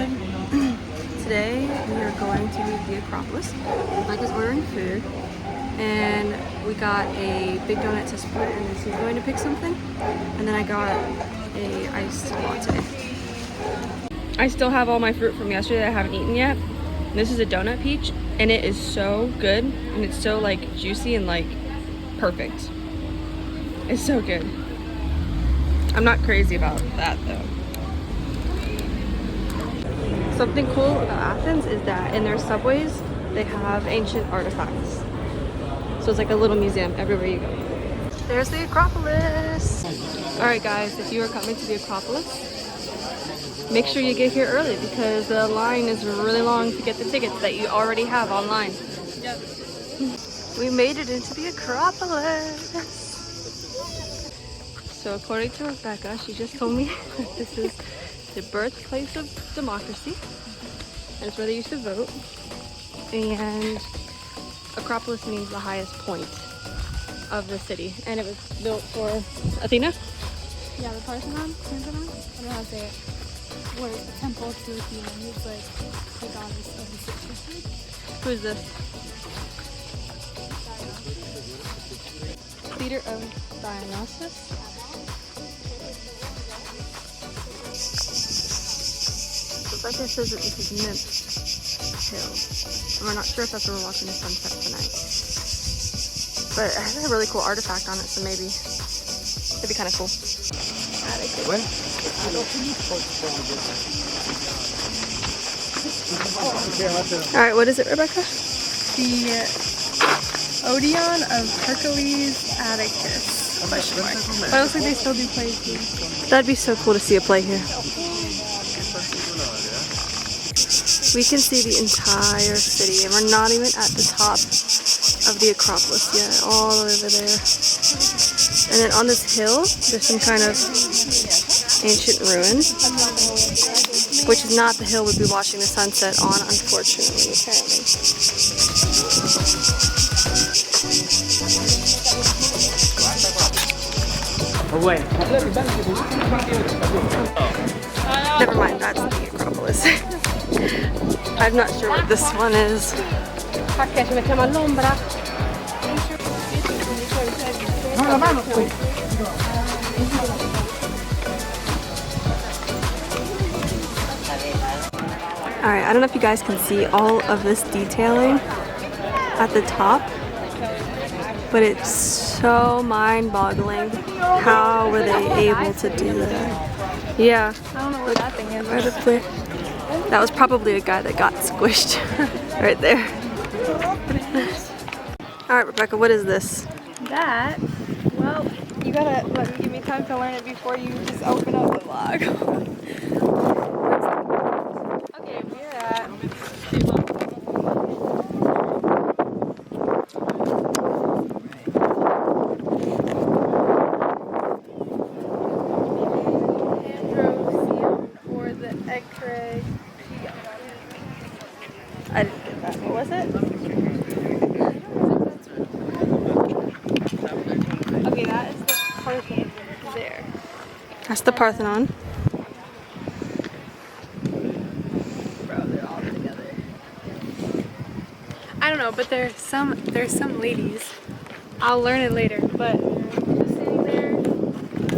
good. Today we are going to the Acropolis. Mike is ordering food, and we got a big donut to split, and then she's going to pick something. And then I got a iced latte. I still have all my fruit from yesterday that I haven't eaten yet. And this is a donut peach, and it is so good, and it's so like juicy and like perfect. It's so good. I'm not crazy about that though. Something cool about Athens is that in their subways, they have ancient artifacts. So it's like a little museum everywhere you go. There's the Acropolis. All right guys, if you are coming to the Acropolis, make sure you get here early because the line is really long to get the tickets that you already have online. Yep. We made it into the Acropolis. So according to Rebecca, she just told me that this is the birthplace of democracy, and it's where they used to vote. And Acropolis means the highest point of the city, and it was built for Athena? Yeah, the Parthenon? I don't know how to say it. Where the temple to Athena, who's like the goddess of the city. Who is this? Theater of Dionysus? Rebecca says that this is Nymph Hill. And we're not sure if that's where we're watching the sunset tonight. But it has a really cool artifact on it, so maybe it'd be kind of cool. Alright, what is it, Rebecca? The Odeon of Hercules Atticus. Question mark. But it looks like they still do plays here. That'd be so cool to see a play here. We can see the entire city, and we're not even at the top of the Acropolis yet, all over there. And then on this hill, there's some kind of ancient ruin, which is not the hill we'd be watching the sunset on, unfortunately, apparently. Never mind, that's the Acropolis. I'm not sure what this one is. Alright, I don't know if you guys can see all of this detailing at the top, but it's so mind-boggling. How were they able to do that? Yeah. I don't know what that thing is. Right up there. That was probably a guy that got squished right there. Alright, Rebecca, what is this? That? Well, you gotta give me time to learn it before you just open up the vlog. Okay, we're at Androseum, or the X-ray. I didn't get that. What was it? Okay, that is the Parthenon there. That's the Parthenon. Bro, they're all together. I don't know, but there's some ladies. I'll learn it later, but just sitting there.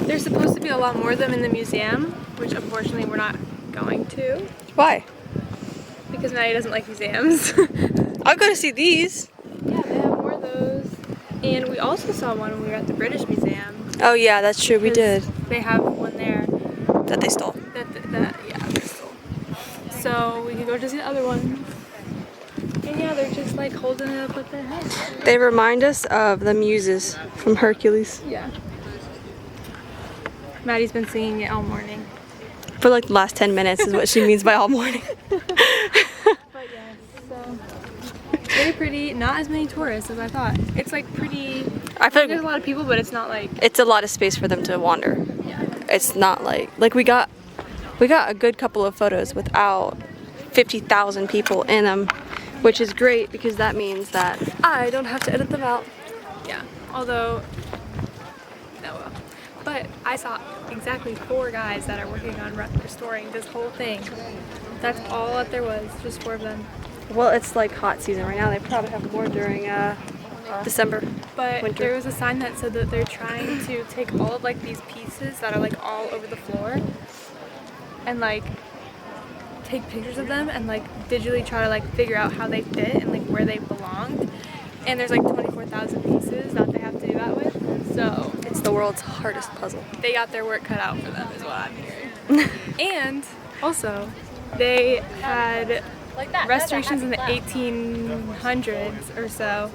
There's supposed to be a lot more of them in the museum, which unfortunately we're not going to. Why? Because Maddie doesn't like museums. I'll go to see these. Yeah, they have more of those. And we also saw one when we were at the British Museum. Oh yeah, that's true, we did. They have one there. That they stole. Yeah, they stole. So we can go to see the other one. And yeah, they're just like holding it up with their heads. They remind us of the Muses from Hercules. Yeah. Maddie's been singing it all morning. For like the last 10 minutes is what she means by all morning. But yeah, so very pretty. Not as many tourists as I thought. It's like pretty. I feel There's a like lot of people, but it's not like. it's a lot of space for them to wander. Yeah. It's not like we got a good couple of photos without 50,000 people in them, which is great because that means that I don't have to edit them out. Yeah. Although. No. But I saw exactly 4 guys that are working on restoring this whole thing That's all that there was, just 4 of them. Well, it's like hot season right now. They probably have more during December. But Winter. there was a sign that said that they're trying to take all of like these pieces that are like all over the floor and like take pictures of them and like digitally try to like figure out how they fit and like where they belonged. And there's like 24,000 pieces that they have to do that with. So It's the world's hardest puzzle. they got their work cut out for them is what I'm hearing. And also they had restorations in the 1800s or so,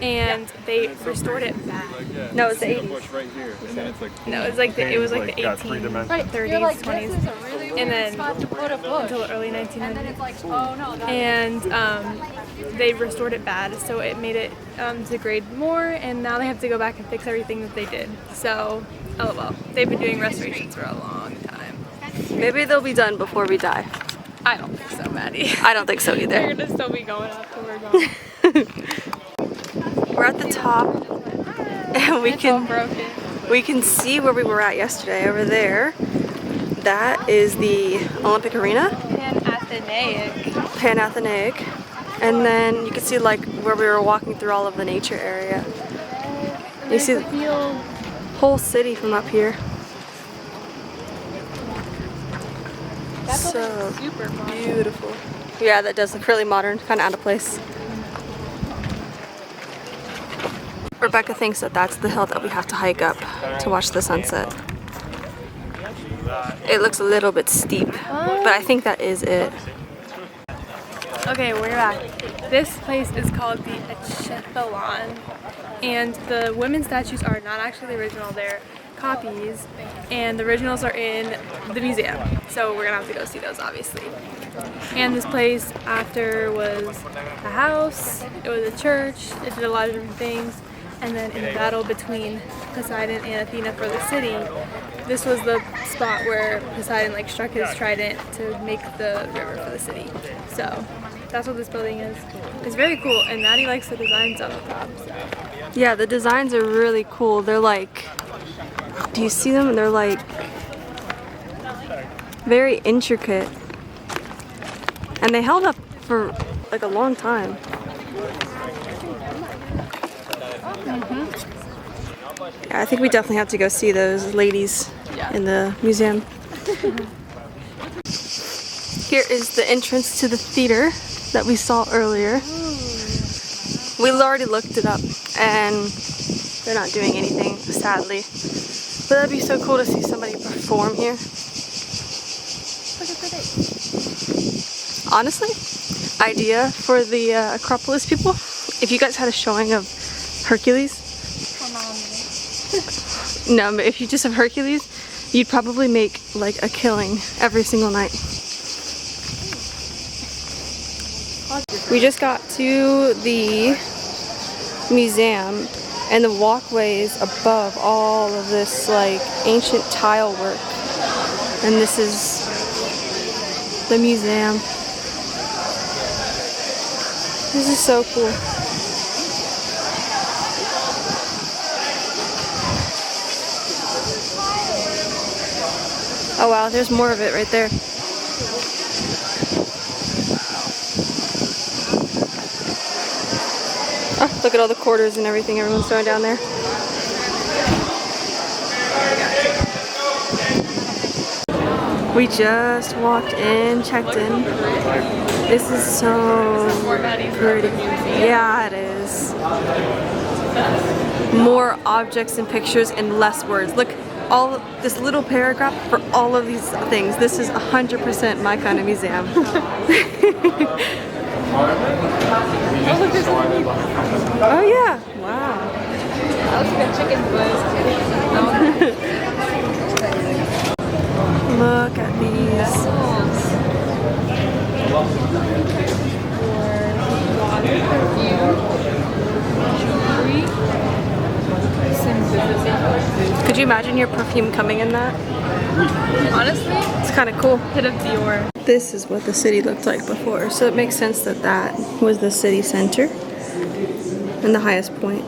and they restored it back. No, it's the 80s. No, it was like the 1830s, 20s, and then until the early 1900s. And they restored it bad, so it made it degrade more, and now they have to go back and fix everything that they did. So, oh well, they've been doing restorations for a long time. Maybe they'll be done before we die. I don't think so, Maddie. I don't think so They're either. gonna still be going after we're gone. We're at the top, and It's all broken. we can see where we were at yesterday over there. That is the Olympic Arena, Panathenaic, and then you can see like where we were walking through all of the nature area. You see the whole city from up here. So super modern. beautiful. Yeah, that does look really modern, kind of out of place. Rebecca thinks that that's the hill that we have to hike up to watch the sunset. It looks a little bit steep, but I think that is it. Okay, we're back. This place is called the Echelon, and the women's statues are not actually the original, they're copies, and the originals are in the museum, so we're gonna have to go see those obviously. And this place after was a house, it was a church, it did a lot of different things, and then in the battle between Poseidon and Athena for the city, this was the spot where Poseidon like struck his trident to make the river for the city. So that's what this building is. It's very cool, and Maddie likes the designs on the top. So. Yeah, the designs are really cool. They're like, do you see them? They're like very intricate. And they held up for like a long time. Yeah, I think we definitely have to go see those ladies in the museum. Here is the entrance to the theater that we saw earlier. We already looked it up and they're not doing anything, sadly. But that'd be so cool to see somebody perform here. Honestly, idea for the Acropolis people, if you guys had a showing of Hercules, no, but if you just have Hercules, you'd probably make like a killing every single night. We just got to the museum, and the walkway is above all of this like ancient tile work, and this is the museum. This is so cool. Oh wow, there's more of it right there. Oh, look at all the quarters and everything everyone's throwing down there. We just walked in, checked in. This is so pretty. Yeah, it is. More objects and pictures and less words. Look, all this little paragraph for all of these things. This is 100% my kind of museum. Oh yeah! Wow. Look at these. Could you imagine your perfume coming in that? Honestly, It's kind of cool. hit of Dior. This is what the city looked like before, so it makes sense that that was the city center and the highest point.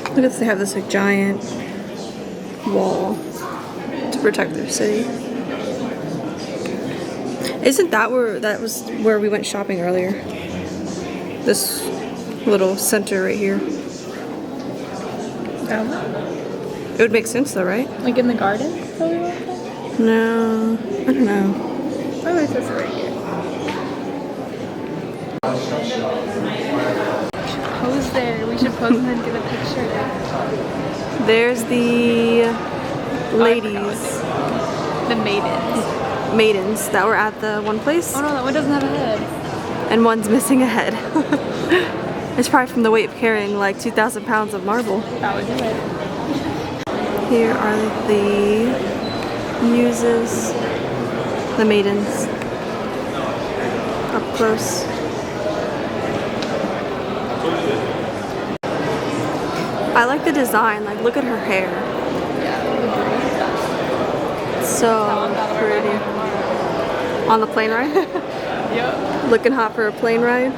Look at this, they have this like giant wall to protect their city. Isn't that was where we went shopping earlier? This little center right here. It would make sense though, right? Like in the garden? No, I don't know. Oh, it says it right here. Pose there. We should pose and then get a picture. There's the ladies, The maidens. maidens that were at the one place, Oh no, that one doesn't have a head. and one's missing a head. It's probably from the weight of carrying like 2,000 pounds of marble. That would do it. Here are the muses, the maidens, up close. I like the design, like look at her hair. It's so pretty. On the plane ride? Yep. Looking hot for a plane ride?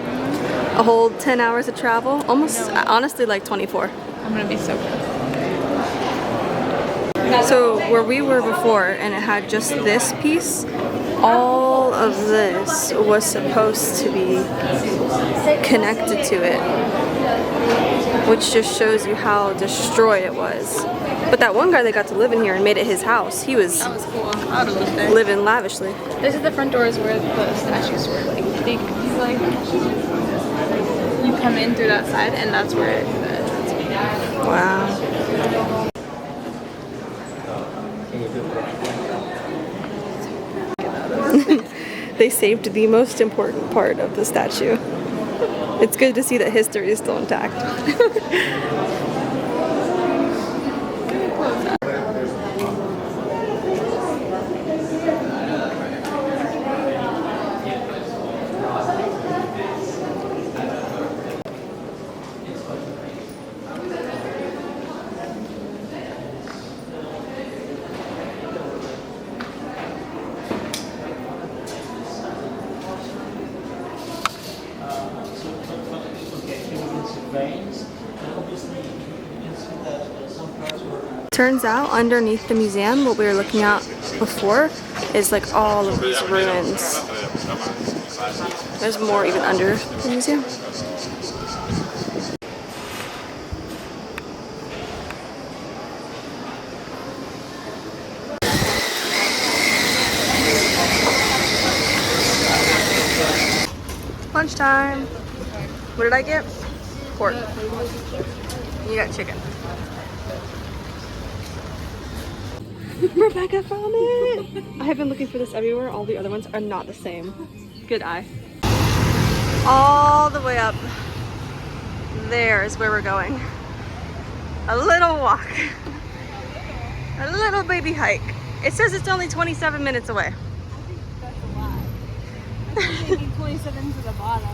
A whole 10 hours of travel? Almost, honestly like 24. I'm gonna be so good. So where we were before and it had just this piece, all of this was supposed to be connected to it, which just shows you how destroyed it was. But that one guy that got to live in here and made it his house, he was That was cool. I would have lived there. living lavishly. This is the front doors where the statues were. Like, he's like, you come in through that side, and that's where the entrance would be. Wow. They saved the most important part of the statue. It's good to see that history is still intact. Turns out underneath the museum, what we were looking at before is like all of these ruins. There's more even under the museum. Lunchtime. What did I get? Pork. You got chicken. Rebecca found it! I have been looking for this everywhere. All the other ones are not the same. Good eye. All the way up there is where we're going. A little walk. A little baby hike. It says it's only 27 minutes away. That's a lot. I'm taking 27 to the bottom.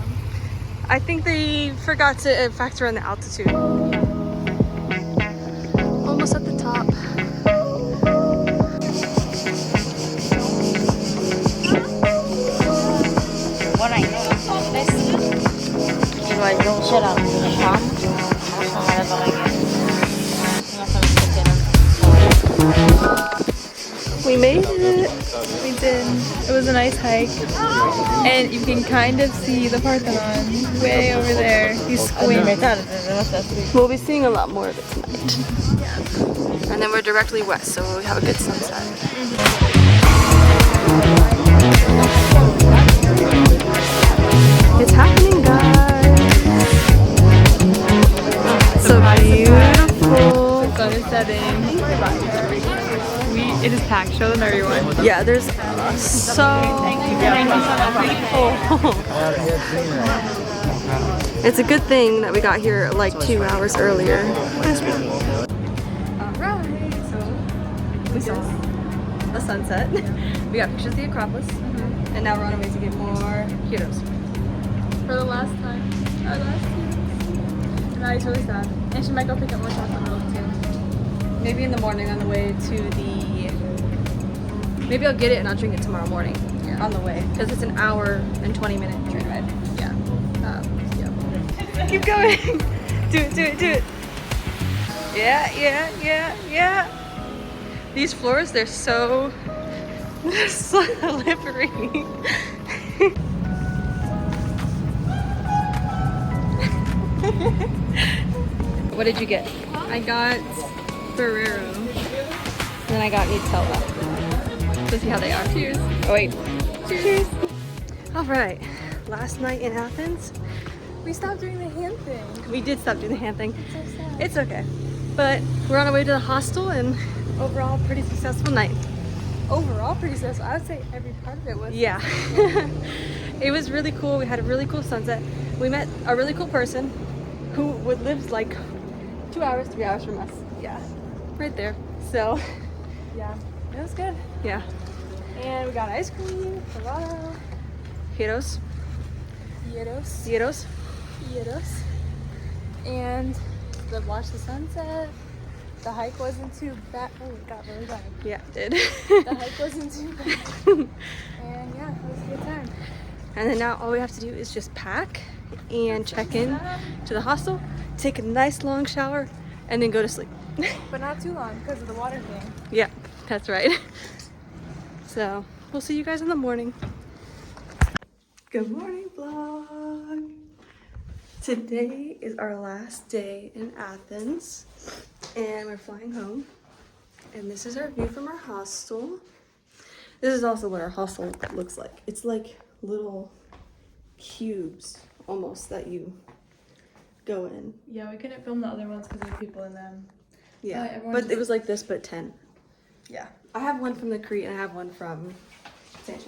I think they forgot to factor in the altitude. Almost at the top. We made it. We did. It was a nice hike. And you can kind of see the Parthenon way over there. You squint. We'll be seeing a lot more of it tonight. And then we're directly west, so we have a good sunset. It's happening, guys. It's so beautiful. The sun is setting. It is packed. Show them everyone. Yeah, there's so beautiful. It's a good thing that we got here like 2 hours earlier. Alright, so we saw a sunset. We got pictures of the Acropolis. And now we're on our way to get more kudos. For the last time. Our last year. And now he's really sad. And she might go pick up more chocolate milk too. Maybe in the morning on the way to the... Maybe I'll get it and I'll drink it tomorrow morning on the way. Because it's an hour and 20-minute train ride. Yeah. Yeah. Keep going. Do it, do it, do it. Yeah, yeah, yeah, yeah. These floors, they're so Slippery. What did you get? I got Ferrero. Then I got Nutella. To see how they are. Cheers. Oh wait. Cheers. All right. Last night in Athens, We stopped doing the hand thing. we did stop doing the hand thing. So sad. It's okay. But we're on our way to the hostel and overall pretty successful night. Overall pretty successful. I would say every part of it was. Yeah. It was really cool. We had a really cool sunset. We met a really cool person who lives like 2 hours, 3 hours from us. Yeah. Right there. So, Yeah. It was good. yeah. And we got ice cream, gelato, Gyros. gyros, Gyros. gyros, and watch the sunset. The hike wasn't too bad. Oh, it got really bad. Yeah, it did. The hike wasn't too bad. And yeah, it was a good time. And then now all we have to do is just pack and check in to the hostel, take a nice long shower, and then go to sleep. But not too long because of the water thing. Yeah, that's right. So we'll see you guys in the morning. Good morning, vlog. Today is our last day in Athens and we're flying home. And this is our view from our hostel. This is also what our hostel looks like. It's like little cubes almost that you go in. Yeah, we couldn't film the other ones because there's people in them. Yeah, everyone but just- it was like this, but 10. Yeah. I have one from the Crete and I have one from Sanchez.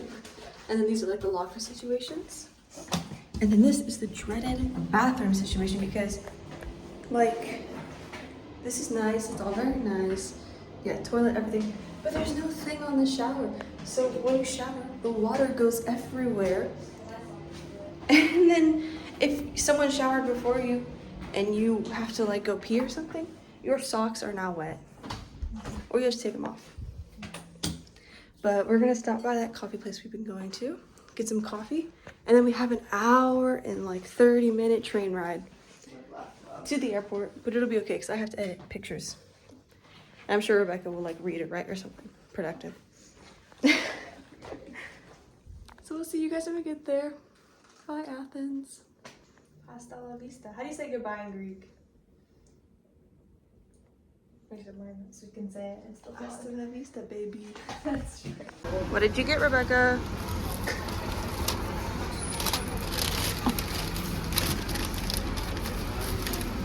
And then these are like the locker situations. And then this is the dreaded bathroom situation because, like, this is nice. It's all very nice. Yeah, toilet, everything. But there's no thing on the shower. So when you shower, the water goes everywhere. And then if someone showered before you and you have to like go pee or something, your socks are now wet. Or you just take them off. But we're gonna stop by that coffee place we've been going to, get some coffee, and then we have an hour and like 30-minute train ride to the airport. But it'll be okay because I have to edit pictures. And I'm sure Rebecca will like read it, right, or something productive. So we'll see you guys when we get there. Bye, Athens. Hasta la vista. How do you say goodbye in Greek? We should learn so we can say it and still Hasta la vista, baby. That's true. What did you get, Rebecca?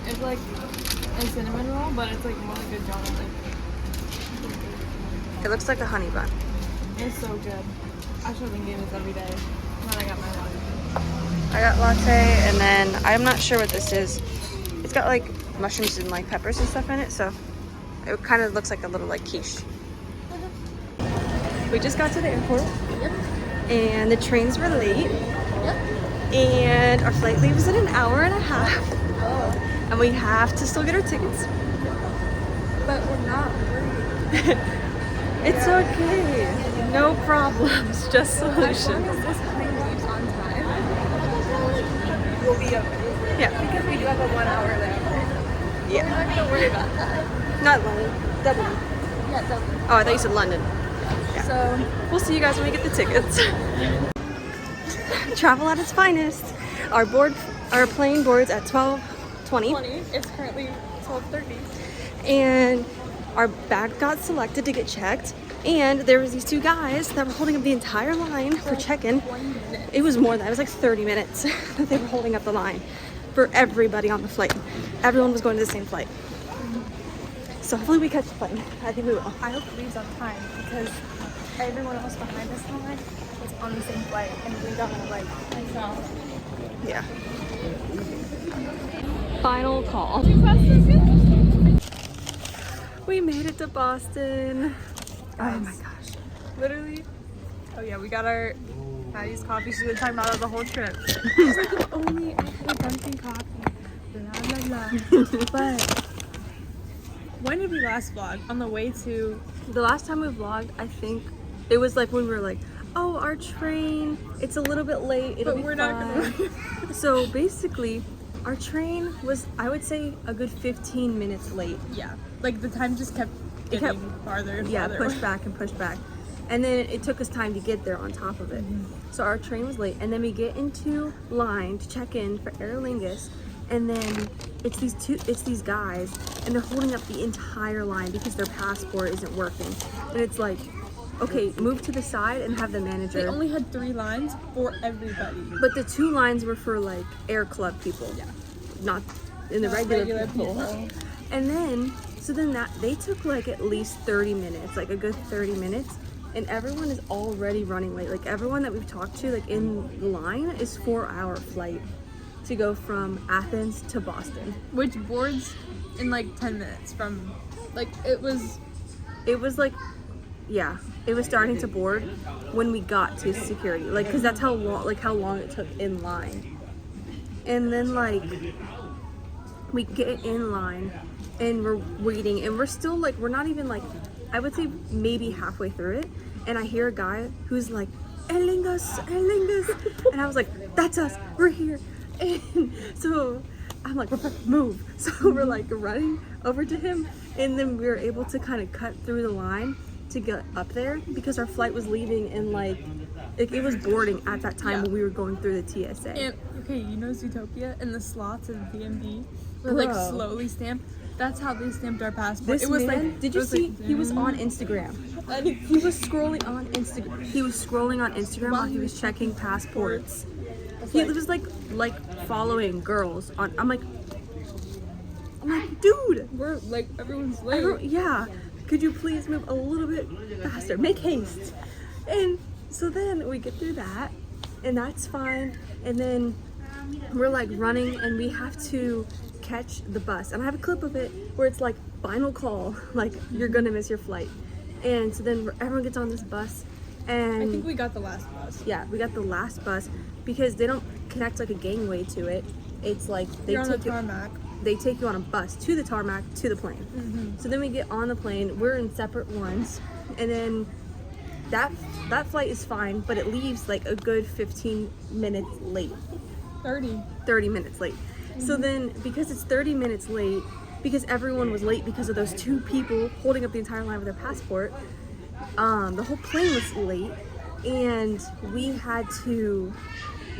It's like a cinnamon roll, but it's like more like a donut. It looks like a honey bun. It's so good. I should have been getting this every day. Now I got my latte. I got latte, and then I'm not sure what this is. It's got like mushrooms and like peppers and stuff in it, so it kind of looks like a little like quiche. We just got to the airport, and the trains were late, and our flight leaves in an hour and a half, and we have to still get our tickets. But we're not worried. It's okay, no problems, just As long solutions. as this plane leaves on time, we'll be okay. Yeah, Because we do have a 1 hour layover. yeah. We're not gonna worry about that. Not London, Dublin. Yeah, Dublin. Oh, I thought you said London. So We'll see you guys when we get the tickets. Travel at its finest. Our plane boards at 12:20, 20. It's currently 12:30. and our bag got selected to get checked. And there was these two guys that were holding up the entire line for check-in. 1 minute. It was more than that. It was like 30 minutes that they were holding up the line for everybody on the flight. Everyone was going to the same flight. So hopefully we catch the plane. I think we will. I hope it leaves on time because everyone else behind us in line was on the same flight and we got like myself. Yeah. Final call. We made it to Boston. Oh my gosh. Literally. Oh yeah, we got our Maddie's coffee. She's been talking about it the whole trip. She's like, if only I had a Dunkin' coffee. Blah blah blah. But when did we last vlog? On the way to. The last time we vlogged, I think it was like when we were like, oh, our train, it's a little bit late. It'll But be we're not fine. gonna. So basically, our train was, I would say, a good 15 minutes late. Yeah. Like the time just kept It getting kept- farther and Yeah, farther. pushed back and pushed back. And then it took us time to get there on top of it. So our train was late, and then we get into line to check in for Aer Lingus, and then it's these guys, and they're holding up the entire line because their passport isn't working. And it's like, okay, move to the side and have the manager. They only had 3 lines for everybody. But the 2 lines were for like Air Club people, not in the regular people. And then, so then that they took like at least 30 minutes, like a good 30 minutes, and everyone is already running late. Like everyone that we've talked to, like in line, is 4-hour flight to go from Athens to Boston. Which boards in like 10 minutes from, like it was like, yeah, it was starting to board when we got to security, like, cause that's how long it took in line. And then like we get in line and we're waiting, and we're still like, we're not even like, I would say maybe halfway through it, and I hear a guy who's like, Aer Lingus, and I was like, that's us, we're here. And so I'm like, move. So we're like running over to him, and then we were able to kind of cut through the line to get up there because our flight was leaving, and like it was boarding at that time when we were going through the TSA. And okay, you know Zootopia and the slots of DMV were like slowly stamped. That's how they stamped our passport. This man, did you see? He was on Instagram. He was scrolling on Instagram. He was scrolling on Instagram while he was checking passports. He was like following girls on. I'm like, dude, we're like, everyone's late. Yeah, could you please move a little bit faster? Make haste. And so then we get through that, and that's fine. And then we're like running, and we have to catch the bus. And I have a clip of it where it's like, final call, like you're gonna miss your flight. And so then everyone gets on this bus, and I think we got the last bus. Yeah, we got the last bus because they don't connect like a gangway to it. It's like You're on the tarmac. They take you on a bus to the tarmac to the plane. So then we get on the plane. We're in separate ones, and then that flight is fine, but it leaves like a good 15 minutes late. 30 minutes late. So then, because it's 30 minutes late, because everyone was late because of those 2 people holding up the entire line with their passport, the whole plane was late, and we had to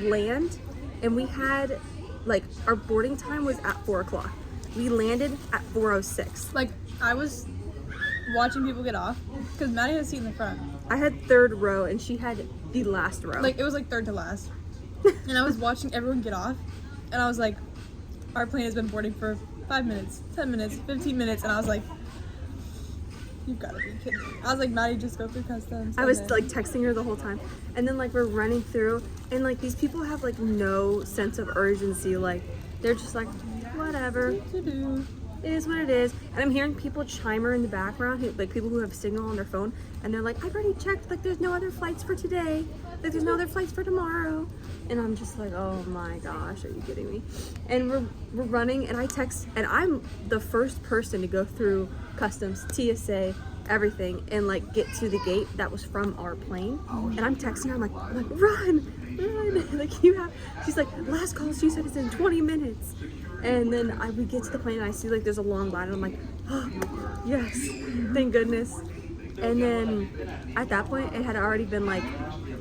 land, and we had, like, our boarding time was at 4 o'clock. We landed at 4:06. Like, I was watching people get off, because Maddie had a seat in the front. I had 3rd row, and she had the last row. Like, it was like 3rd to last. And I was watching everyone get off, and I was like, our plane has been boarding for 5 minutes, 10 minutes, 15 minutes, and I was like, you've got to be kidding me. I was like, Maddie, just go through customs. I was like texting her the whole time, and then like we're running through, and like these people have like no sense of urgency. Like they're just like, whatever, it is what it is. And I'm hearing people chimer in the background, like people who have signal on their phone, and they're like, I've already checked, like there's no other flights for today, like there's no other flights for tomorrow. And I'm just like, oh my gosh, are you kidding me? And we're running, and I text, and I'm the first person to go through customs, TSA, everything, and like get to the gate that was from our plane. And I'm texting her, I'm like run. Like you have, she's like, last call, she said it's in 20 minutes. And then we get to the plane, and I see like there's a long line, and I'm like, oh, yes, thank goodness. And then at that point, it had already been like,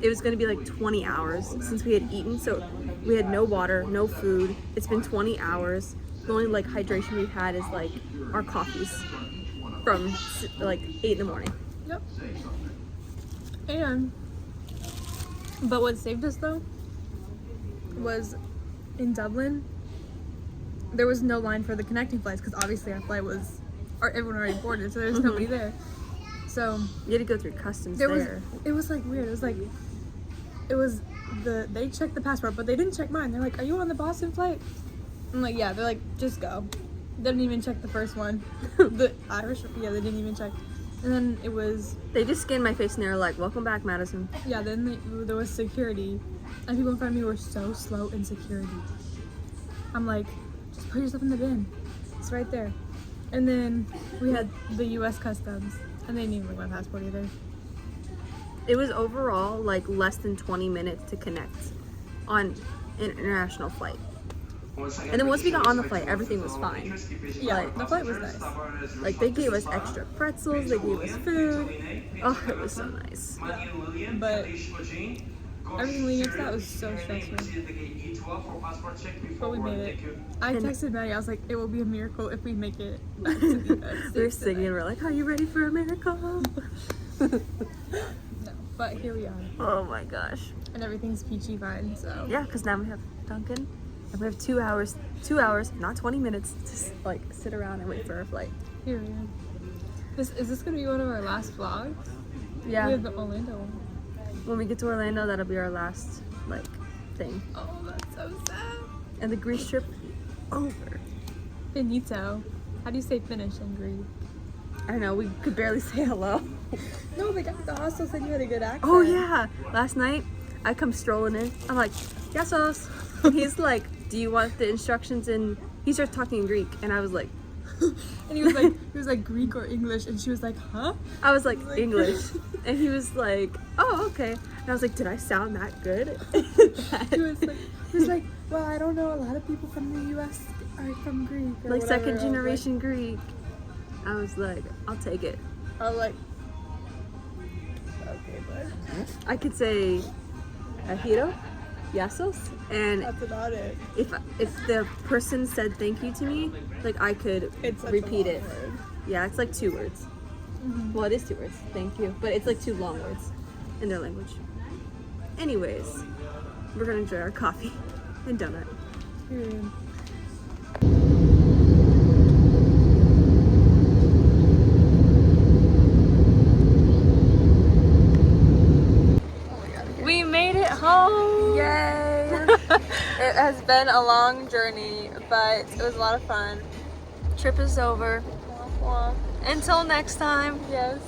it was gonna be like 20 hours since we had eaten. So we had no water, no food. It's been 20 hours. The only like hydration we've had is like our coffees from like 8 in the morning. Yep. And, but what saved us though was in Dublin, there was no line for the connecting flights because obviously our flight was, or everyone already boarded, so there was nobody there. So you had to go through customs it was like weird. They checked the passport, but they didn't check mine. They're like, are you on the Boston flight? I'm like, yeah. They're like, just go. They didn't even check the first one. The Irish, yeah, they didn't even check. And then it was, they just scanned my face, and they were like, welcome back, Madison. Yeah, then there was security, and people in front of me were so slow in security. I'm like, just put yourself in the bin. It's right there. And then we had the U.S. Customs, and they didn't even look at my passport either. It was overall like less than 20 minutes to connect on an international flight. And then once we got on the flight, everything was fine. Yeah, Like, the flight was nice. like they gave us extra pretzels, they gave us food. Oh, it was so nice. But everything leading up to that was so stressful. But we made it. I texted Maddie, I was like, it will be a miracle if we make it back to the United States. We were singing, we're like, are you ready for a miracle? No, but here we are. Oh my gosh. And everything's peachy fine, so. Yeah, because now we have Duncan. And we have 2 hours, not 20 minutes, to like sit around and wait for our flight. Here we are. Is this gonna be one of our last vlogs? Yeah. We have the Orlando one. When we get to Orlando, that'll be our last like thing. Oh, that's so sad. And the Greece trip over. Finito. How do you say finish in Greek? I don't know, we could barely say hello. No, the guy at the hostel said you had a good accent. Oh yeah, last night I come strolling in. I'm like, yesos. And he's like, do you want the instructions in? He starts talking in Greek, and I was like, And he was like Greek or English, and she was like, huh? I was like English, and he was like, oh okay. And I was like, did I sound that good? He was like, well, I don't know. A lot of people from the U.S. are from Greek. Or Like whatever. second generation Greek. I was like, I'll take it. I was like, okay, bud. I could say ahiro, yasos, and That's about it. if the person said thank you to me, like I could It's such repeat a long it. word. Yeah, it's like 2 words. Well, it is 2 words. Thank you, but it's like 2 long words in their language. Anyways, we're gonna enjoy our coffee and donut. Period. We made it home! Yay! It has been a long journey, but it was a lot of fun. Trip is over. Until next time. Yes.